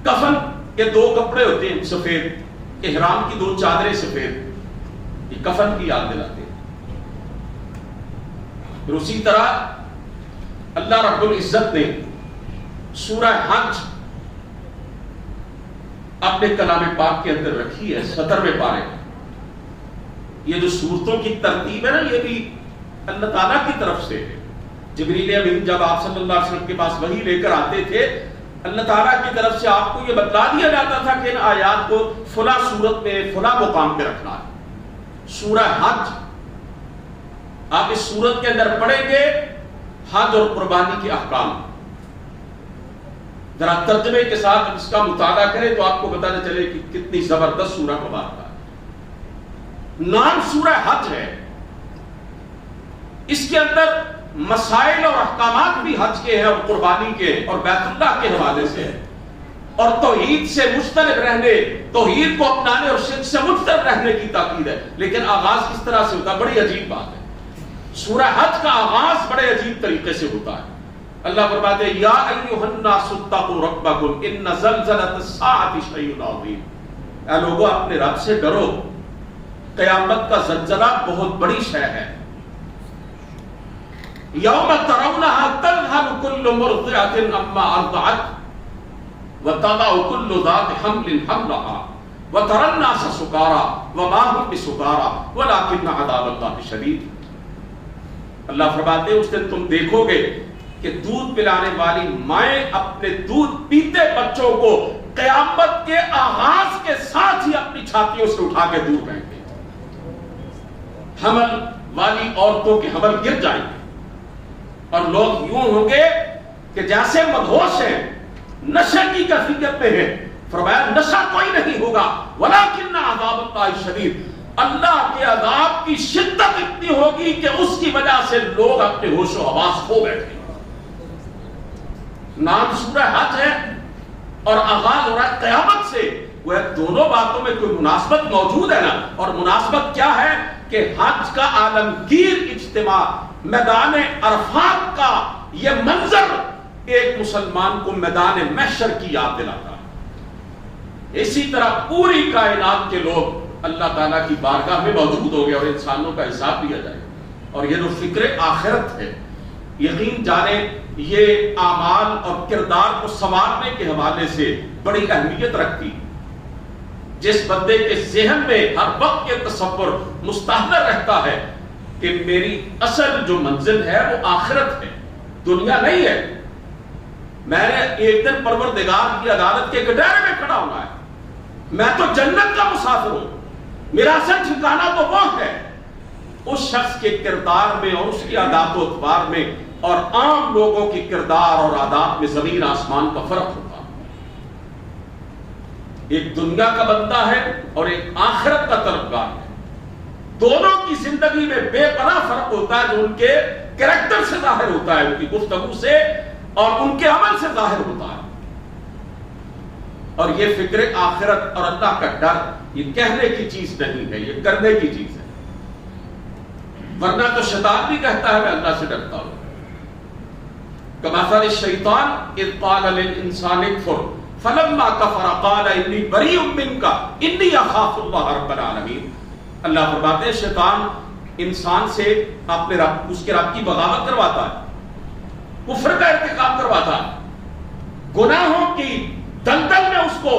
A: کفن کے 2 کپڑے ہوتے ہیں سفید، احرام کی 2 چادریں سفید، یہ کفن کی یاد دلاتے ہیں۔ پھر اسی طرح اللہ رب العزت نے سورہ حج اپنے کلام پاک کے اندر رکھی ہے 17ویں پارے۔ یہ جو سورتوں کی ترتیب ہے نا، یہ بھی اللہ تعالیٰ کی طرف سے ہے۔ جبریل امین جب آپ صلی اللہ علیہ وسلم کے پاس وحی لے کر آتے تھے، اللہ تعالیٰ کی طرف سے آپ کو یہ بتلا دیا جاتا تھا کہ ان آیات کو فلاں سورت میں فلاں مقام پہ رکھنا ہے۔ سورہ حج آپ اس سورت کے اندر پڑھیں گے حج اور قربانی کے احکام، ذرا ترجمے کے ساتھ اس کا مطالعہ کریں تو آپ کو پتہ چلے کہ کتنی زبردست سورہ مبارکہ ہے۔ نام سورہ حج ہے، اس کے اندر مسائل اور احکامات بھی حج کے ہیں اور قربانی کے اور بیت اللہ کے حوالے سے ہیں، اور توحید سے مجتنب رہنے، توحید کو اپنانے اور شرک سے مجتنب رہنے کی تاکید ہے۔ لیکن آغاز کس طرح سے ہوتا ہے؟ بڑی عجیب بات ہے۔ سورہ حج کا آغاز بڑے عجیب طریقے سے ہوتا ہے۔ اللہ فرماتے ہیں یا ایھا الناس اتقوا ربکم ان زلزلۃ الساعۃ شیء عظیم، اے لوگو اپنے رب سے ڈرو، قیامت کا زلزلہ بہت بڑی شے ہے۔ یوم ترونها تذهل كل مرضعۃ عما ارضعت وتضع كل ذات حمل حملها وترى الناس سکارى وما هم بسکارى ولكن عذاب اللہ شدید۔ اللہ فرماتے ہیں اس دن تم دیکھو گے کہ دودھ پلانے والی مائیں اپنے دودھ پیتے بچوں کو قیامت کے آغاز کے ساتھ ہی اپنی چھاتیوں سے اٹھا کے دور رہیں گے۔ حمل والی عورتوں کے حمل گر جائیں گے اور لوگ یوں ہوں گے کہ جیسے مدہوش ہیں، نشے کی کیفیت میں ہیں۔ فرمایا نشہ کوئی نہیں ہوگا، ولیکن عذاب اللہ شدید، اللہ کے عذاب کی شدت اتنی ہوگی کہ اس کی وجہ سے لوگ اپنے ہوش و حواس کھو بیٹھیں۔ نام سورہ حج ہے اور آغاز ہو رہا ہے قیامت سے۔ وہ دونوں باتوں میں کوئی مناسبت موجود ہے نا، اور مناسبت کیا ہے کہ حج کا عالمگیر اجتماع، میدان عرفات کا یہ منظر ایک مسلمان کو میدان محشر کی یاد دلاتا ہے۔ اسی طرح پوری کائنات کے لوگ اللہ تعالیٰ کی بارگاہ میں موجود ہو گئے اور انسانوں کا حساب لیا جائے گا۔ اور یہ جو فکر آخرت ہے، یقین جانے یہ اعمال اور کردار کو سنوارنے کے حوالے سے بڑی اہمیت رکھتی۔ جس بندے کے ذہن میں ہر وقت یہ تصور مستحضر رہتا ہے کہ میری اصل جو منزل ہے وہ آخرت ہے، دنیا نہیں ہے، میں نے ایک دن پروردگار کی عدالت کے کٹہرے میں کھڑا ہونا ہے، میں تو جنت کا مسافر ہوں، میرا اصل ٹھکانہ تو وہ ہے۔ اس شخص کے کردار میں اور اس کی عادات و اطوار میں اور عام لوگوں کی کردار اور عادات میں زمین آسمان کا فرق ہوتا ہے۔ ایک دنیا کا بندہ ہے اور ایک آخرت کا طلبگار ہے، دونوں کی زندگی میں بے پناہ فرق ہوتا ہے، جو ان کے کریکٹر سے ظاہر ہوتا ہے، ان کی گفتگو سے اور ان کے عمل سے ظاہر ہوتا ہے۔ اور یہ فکر آخرت اور اللہ کا ڈر یہ کہنے کی چیز نہیں ہے، یہ کرنے کی چیز ہے۔ ورنہ تو شیطان بھی کہتا ہے میں اللہ سے ڈرتا ہوں، کمثل الشیطان اذ قال للانسان اکفر فلما کفر قال انی بریء منک انی اخاف اللہ رب العالمین۔ اللہ فرماتے ہیں شیطان انسان سے اپنے رب، اس کے رب کی بغاوت کرواتا ہے، کفر کا ارتکاب کرواتا ہے، گناہوں کی دلدل میں اس کو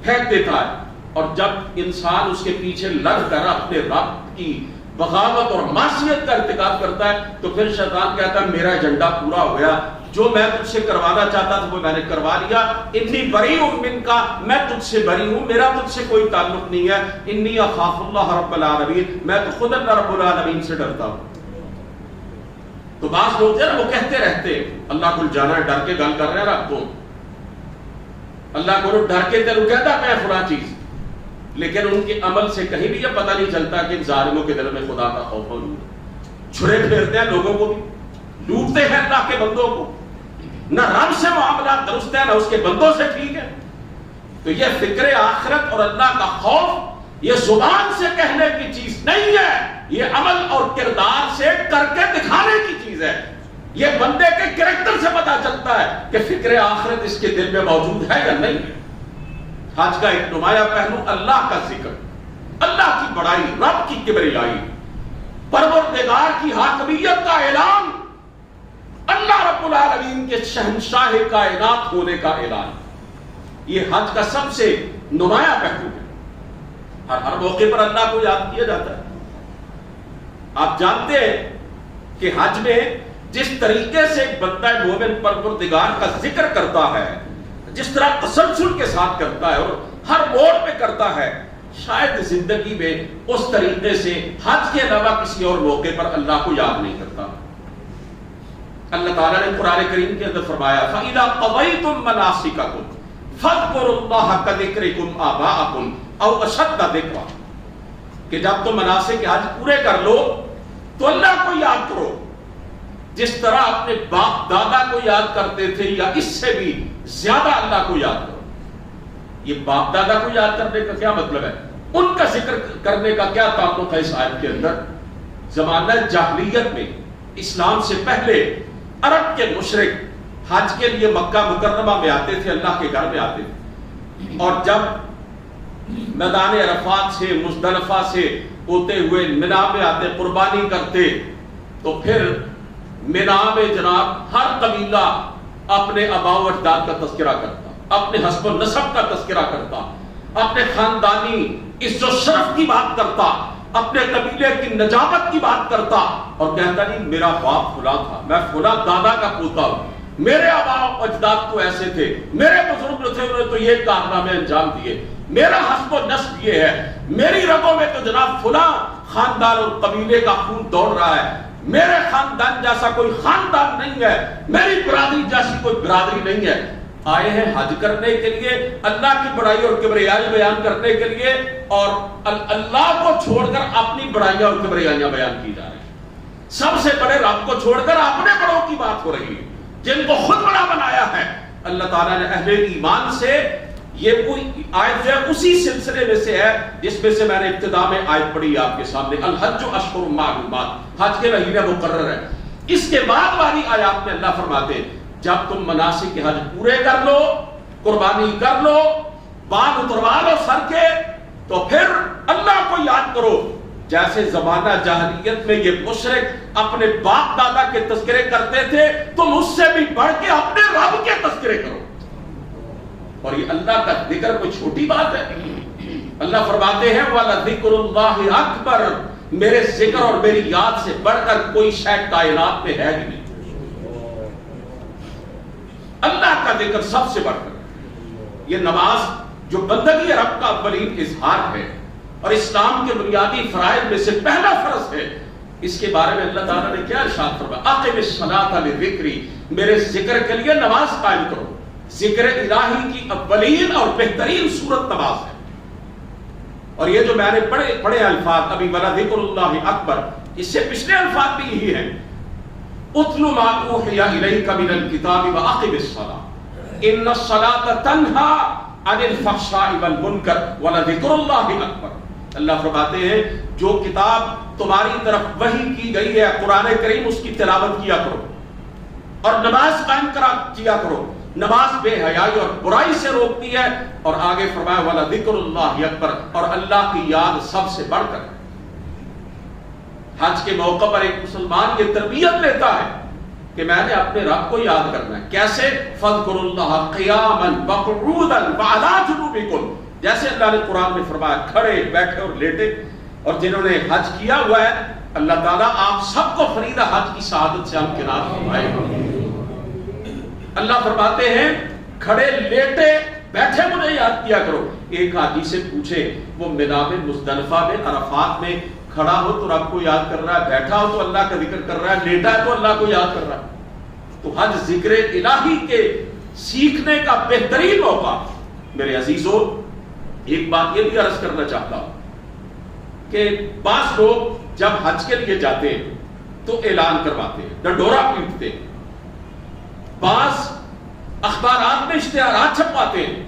A: پھینک دیتا ہے، اور جب انسان اس کے پیچھے لگ کر اپنے رب کی بغاوت اور معصیت کا ارتکاب کرتا ہے تو پھر شیطان کہتا ہے میرا ایجنڈا پورا ہو گیا، جو میں تجھ سے کروانا چاہتا تھا وہ میں نے کروا لیا، انی بریء منک، میں تجھ سے بری ہوں، میرا تجھ سے کوئی تعلق نہیں ہے، انی اخاف اللہ رب العالمین، میں تو خود اللہ رب العالمین سے ڈرتا ہوں۔ تو بعض لوگ جو ہے وہ کہتے رہتے اللہ کو جانا ہے، ڈر کے گل کر رہے ہیں رب کو، اللہ کو ڈر کے تیرو کہتا میں فلاں چیز، لیکن ان کے عمل سے کہیں بھی یہ پتہ نہیں چلتا کہ ان ظالموں کے دل میں خدا کا خوف موجود ہے۔ چھرے پھیرتے ہیں لوگوں کو بھی، لوٹتے ہیں اللہ کے بندوں کو، نہ رب سے معاملات درست ہے نہ اس کے بندوں سے ٹھیک ہے۔ تو یہ فکر آخرت اور اللہ کا خوف یہ زبان سے کہنے کی چیز نہیں ہے، یہ عمل اور کردار سے کر کے دکھانے کی چیز ہے۔ یہ بندے کے کریکٹر سے پتا چلتا ہے کہ فکر آخرت اس کے دل میں موجود ہے یا نہیں ہے۔ حج کا ایک نمایاں پہلو اللہ کا ذکر، اللہ کی بڑائی، رب کی کبریائی، پروردگار کی حاکمیت کا اعلان، اللہ رب العالمین کے شہنشاہ کائنات ہونے کا اعلان، یہ حج کا سب سے نمایاں پہلو ہے۔ ہر موقع پر اللہ کو یاد کیا جاتا ہے۔ آپ جانتے ہیں کہ حج میں جس طریقے سے ایک بندہ مومن پروردگار کا ذکر کرتا ہے، جس طرح تسلسل کے ساتھ کرتا ہے اور ہر موڑ پہ کرتا ہے، شاید زندگی میں اس طریقے سے حج کے علاوہ کسی اور موقع پر اللہ کو یاد نہیں کرتا۔ اللہ تعالیٰ نے قرآن کریم کے اندر فرمایا فَإِذَا قَضَيْتُم مَّنَاسِكَكُمْ فَاذْكُرُوا اللَّهَ كَذِكْرِكُمْ آبَاءَكُمْ أَوْ أَشَدَّ ذِكْرًا، کہ جب تم مناسک حج پورے کر لو تو اللہ کو یاد کرو جس طرح اپنے باپ دادا کو یاد کرتے تھے، یا اس سے بھی زیادہ اللہ کو یاد کرو۔ یہ باپ دادا کو یاد کرنے کا کیا مطلب ہے؟ ان کا ذکر کرنے کا کیا تعلق ہے اس آیت کے اندر؟ زمانہ جاہلیت میں، اسلام سے پہلے عرب کے مشرک حج کے لیے مکہ مکرمہ میں آتے تھے، اللہ کے گھر میں آتے تھے، اور جب میدان عرفات سے مزدلفہ سے ہوتے ہوئے منا میں آتے، قربانی کرتے، تو پھر منا میں جناب ہر قبیلہ اپنے آباء و اجداد کا تذکرہ کرتا، اپنے حسب و نسب کا تذکرہ کرتا، اپنے خاندانی عزت و شرف کی بات کرتا، اپنے قبیلے کی نجابت کی بات کرتا، اور کہتا نہیں میرا باپ فلاں تھا، میں فلاں دادا کا پوتا ہوں، میرے آباء و اجداد تو ایسے تھے، میرے بزرگ جو تھے انہوں نے تو یہ کارنامے انجام دیے، میرا حسب و نسب یہ ہے، میری رگوں میں تو جناب فلاں خاندان اور قبیلے کا خون دوڑ رہا ہے، میرے خاندان جیسا کوئی خاندان نہیں ہے، میری برادری جیسی کوئی برادری نہیں ہے۔ آئے ہیں حج کرنے کے لیے، اللہ کی بڑائی اور کبریائی بیان کرنے کے لیے، اور اللہ کو چھوڑ کر اپنی بڑائیاں اور کبریائیاں بیان کی جا رہی ہیں۔ سب سے بڑے رب کو چھوڑ کر اپنے بڑوں کی بات ہو رہی ہے، جن کو خود بڑا بنایا ہے۔ اللہ تعالیٰ نے اہل ایمان سے یہ کوئی آیت جو ہے اسی سلسلے میں سے ہے جس میں سے میں نے ابتدا میں آیت پڑھی آپ کے سامنے، الحج اشہر معلومات، حج کے مہینے مقرر ہے۔ اس کے بعد والی آیات میں اللہ فرماتے ہیں جب تم مناسک حج پورے کر لو، قربانی کر لو، بال اتروا لو سر کے، تو پھر اللہ کو یاد کرو جیسے زمانہ جاہلیت میں یہ مشرک اپنے باپ دادا کے تذکرے کرتے تھے، تم اس سے بھی بڑھ کے اپنے رب کے تذکرے کرو۔ اور یہ اللہ کا ذکر کوئی چھوٹی بات ہے؟ اللہ فرماتے ہیں وَلَذِكْرُ اللَّهِ أَكْبَرُ، میرے ذکر اور میری یاد سے بڑھ کر کوئی شے کائنات میں ہے ہی نہیں۔ اللہ کا ذکر سب سے بڑھ کر، یہ نماز جو بندگی رب کا اولین اظہار ہے اور اسلام کے بنیادی فرائض میں سے پہلا فرض ہے، اس کے بارے میں اللہ تعالیٰ نے کیا ارشاد فرمایا أَقِمِ الصَّلَاةَ لِذِكْرِي، میرے ذکر کے لیے نماز قائم کرو۔ ذکر الہی کی اولین اور بہترین صورت نماز ہے، اور یہ جو میں نے پڑھے الفاظ ابھی وَلَذِكْرُ اللَّهِ أَكْبَرُ، اس سے پچھلے الفاظ بھی یہی ہیں اُتْلُ مَا أُوحِيَ إِلَيْكَ مِنَ الْكِتَابِ وَأَقِمِ الصَّلَاةَ إِنَّ الصَّلَاةَ تَنْهَى عَنِ الْفَحْشَاءِ وَالْمُنكَرِ وَلَذِكْرُ اللَّهِ أَكْبَرُ۔ اللہ فرماتے ہیں جو کتاب تمہاری طرف وحی کی گئی ہے قرآن کریم، اس کی تلاوت کیا کرو اور نماز قائم کیا کرو۔ نماز بے حیائی اور برائی سے روکتی ہے، اور آگے فرمایا وَلَذِكْرُ اللَّهِ أَكْبَرُ، اور اللہ کی یاد سب سے بڑھ کر۔ حج کے موقع پر ایک مسلمان یہ تربیت لیتا ہے کہ میں نے اپنے رب کو یاد کرنا ہے۔ کیسے؟ فَاذْكُرُوا اللَّهَ قِيَامًا وَقُعُودًا وَعَلَىٰ جُنُوبِكُمْ، جیسے اللہ نے قرآن میں فرمایا کھڑے، بیٹھے اور لیٹے۔ اور جنہوں نے حج کیا ہوا ہے، اللہ تعالیٰ آپ سب کو فریضہ حج کی سعادت سے ہمکنار فرمائے۔ اللہ فرماتے ہیں کھڑے لیٹے بیٹھے مجھے یاد کیا کرو۔ ایک حاجی سے پوچھے، وہ منا میں مزدلفہ میں عرفات میں کھڑا ہو تو رب کو یاد کر رہا ہے، بیٹھا ہو تو اللہ کا ذکر کر رہا ہے، لیٹا ہے تو اللہ کو یاد کر رہا ہے. تو حج ذکر الہی کے سیکھنے کا بہترین موقع. میرے عزیزوں، ایک بات یہ بھی عرض کرنا چاہتا ہوں کہ بعض لوگ جب حج کے لیے جاتے ہیں تو اعلان کرواتے ہیں، ڈنڈورا پیٹتے ہیں، بعض اخبارات میں اشتہارات چھپواتے ہیں،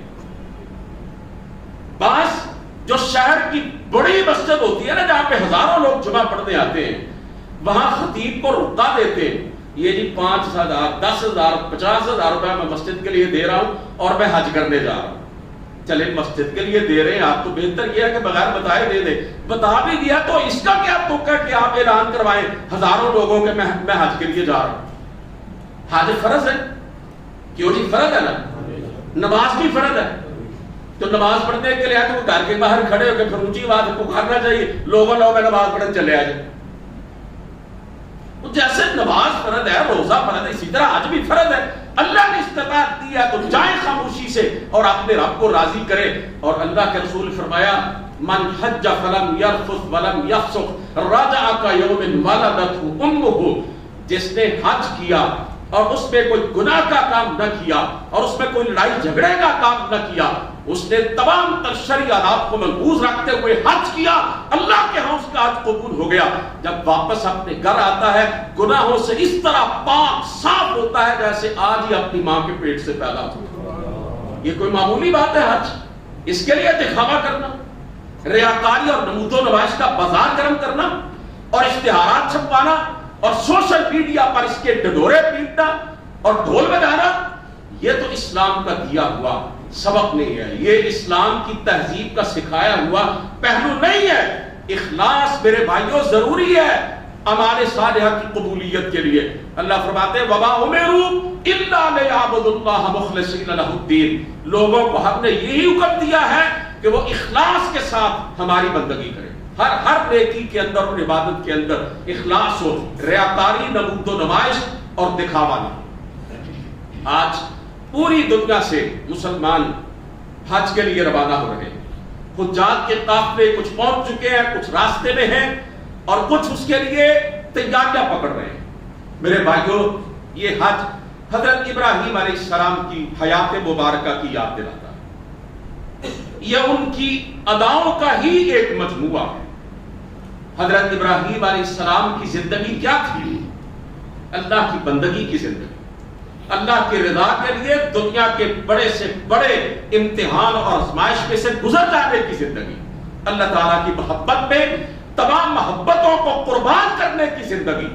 A: بعض جو شہر کی بڑی مسجد ہوتی ہے نا جہاں پہ ہزاروں لوگ جمعہ پڑھنے آتے ہیں وہاں خطیب کو رکا دیتے ہیں، یہ جی 5,000 10,000 50,000 روپے میں مسجد کے لیے دے رہا ہوں اور میں حج کرنے جا رہا ہوں. چلے مسجد کے لیے دے رہے ہیں آپ تو بہتر یہ ہے کہ بغیر بتائے دے دیں. بتا بھی دیا تو اس کا کیا تک ہے کہ آپ اعلان کروائیں ہزاروں لوگوں کے میں حج کے لیے جا رہا ہوں. حج فرض ہے، کیوں جی فرض ہے نا، نماز بھی فرض ہے. تو نماز پڑھنے کے لیے تو گھر کے باہر کھڑے ہو کے پھر اونچی آواز پکارنا چاہیے لوگوں میں نماز پڑھنے چلے آ جائیں. جیسے نماز فرض ہے، روزہ فرض ہے، اسی طرح حج بھی فرض ہے. اللہ نے استطاعت دی ہے تو جائیں خاموشی سے اور اپنے رب کو راضی کرے. اور اللہ کے رسول فرمایا من حج فلم یرفث ولم یفسق رجع کیوم ولدته امه. جس نے حج کیا اور اس میں کوئی گناہ کا کام نہ کیا اور اس میں کوئی لڑائی جھگڑے کا کام نہ کیا، اس نے تمام تر شرعی آداب کو ملحوظ رکھتے ہوئے حج کیا، اللہ کے ہاں اس کا حج قبول ہو گیا. جب واپس اپنے گھر آتا ہے گناہوں سے اس طرح پاک صاف ہوتا ہے جیسے آج ہی اپنی ماں کے پیٹ سے پیدا ہوا. یہ کوئی معمولی بات ہے حج؟ اس کے لیے دکھاوا کرنا، ریاکاری اور نمود و نمائش کا بازار گرم کرنا اور اشتہارات چھپوانا اور سوشل میڈیا پر اس کے ڈڈورے پیٹنا اور ڈھول بجانا، یہ تو اسلام کا دیا ہوا سبق نہیں ہے، یہ اسلام کی تہذیب کا سکھایا ہوا پہلو نہیں ہے. اخلاص میرے بھائیوں ضروری ہے اعمال صالحہ کی قبولیت کے لیے. اللہ فرماتے ہیں وَمَا أُمِرُوا إِلَّا لِيَعْبُدُوا اللَّهَ مُخْلِصِينَ لَهُ الدِّينَ. لوگوں کو ہم نے یہی حکم دیا ہے کہ وہ اخلاص کے ساتھ ہماری بندگی کریں. ہر نیکی کے اندر اور عبادت کے اندر اخلاص ہو، ریاکاری، نمود و نمائش اور دکھاوا نہیں. آج پوری دنیا سے مسلمان حج کے لیے روانہ ہو رہے ہیں. حجاج کے قافلے کچھ پہنچ چکے ہیں، کچھ راستے میں ہیں اور کچھ اس کے لیے تیاریاں پکڑ رہے ہیں. میرے بھائیوں، یہ حج حضرت ابراہیم علیہ السلام کی حیات مبارکہ کی یاد دلاتا ہے. یہ ان کی اداؤں کا ہی ایک مجموعہ ہے. حضرت ابراہیم علیہ السلام کی زندگی کیا تھی؟ اللہ کی بندگی کی زندگی، اللہ کی رضا کے لیے دنیا کے بڑے سے بڑے امتحان اور آزمائش میں سے گزر جانے کی زندگی، اللہ تعالیٰ کی محبت میں تمام محبتوں کو قربان کرنے کی زندگی،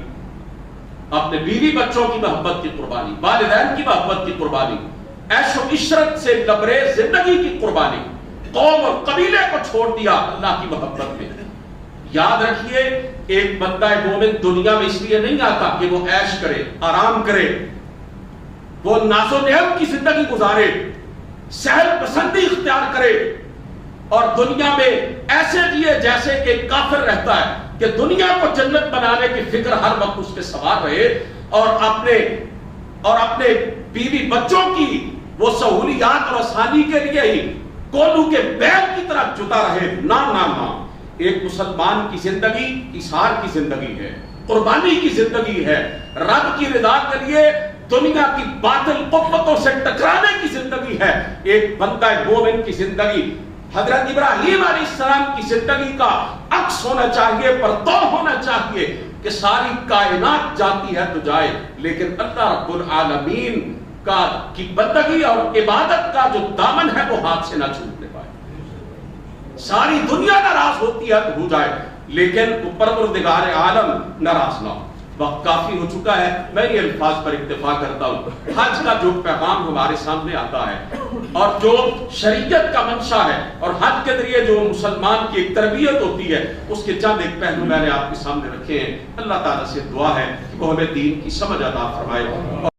A: اپنے بیوی بچوں کی محبت کی قربانی، والدین کی محبت کی قربانی، عیش و عشرت سے لبریز زندگی کی قربانی، قوم اور قبیلے کو چھوڑ دیا اللہ کی محبت میں. یاد رکھیے ایک بندہ مومن دنیا میں اس لیے نہیں آتا کہ وہ عیش کرے، آرام کرے، وہ ناز و نعمت کی زندگی گزارے، سہل پسندی اختیار کرے اور دنیا میں ایسے جیے جیسے کہ کافر رہتا ہے، کہ دنیا کو جنت بنانے کی فکر ہر وقت اس پہ سوار رہے اور اپنے بیوی بچوں کی وہ سہولیات اور آسانی کے لیے ہی کولو کے بیل کی طرح جتا رہے. نہ ایک مسلمان کی زندگی اظہار کی زندگی ہے، قربانی کی زندگی ہے، رب کی رضا کے لیے دنیا کی باطل قوتوں سے ٹکرانے کی زندگی ہے. ایک بندہ مومن کی زندگی حضرت ابراہیم علیہ السلام کی زندگی کا عکس ہونا چاہیے، پرتو ہونا چاہیے کہ ساری کائنات جاتی ہے تو جائے لیکن اللہ رب العالمین کی بندگی اور عبادت کا جو دامن ہے وہ ہاتھ سے نہ چھوٹنے پائے. ساری دنیا ناراض ہوتی ہے تو ہو جائے لیکن پروردگار عالم ناراض نہ ہو. وقت کافی ہو چکا ہے، میں یہ الفاظ پر اکتفا کرتا ہوں. حج کا جو پیغام ہمارے سامنے آتا ہے اور جو شریعت کا منشا ہے اور حج کے ذریعے جو مسلمان کی ایک تربیت ہوتی ہے اس کے چند ایک پہلو میں نے آپ کے سامنے رکھے ہیں. اللہ تعالیٰ سے دعا ہے کہ وہ ہمیں دین کی سمجھ عطا فرمائے اور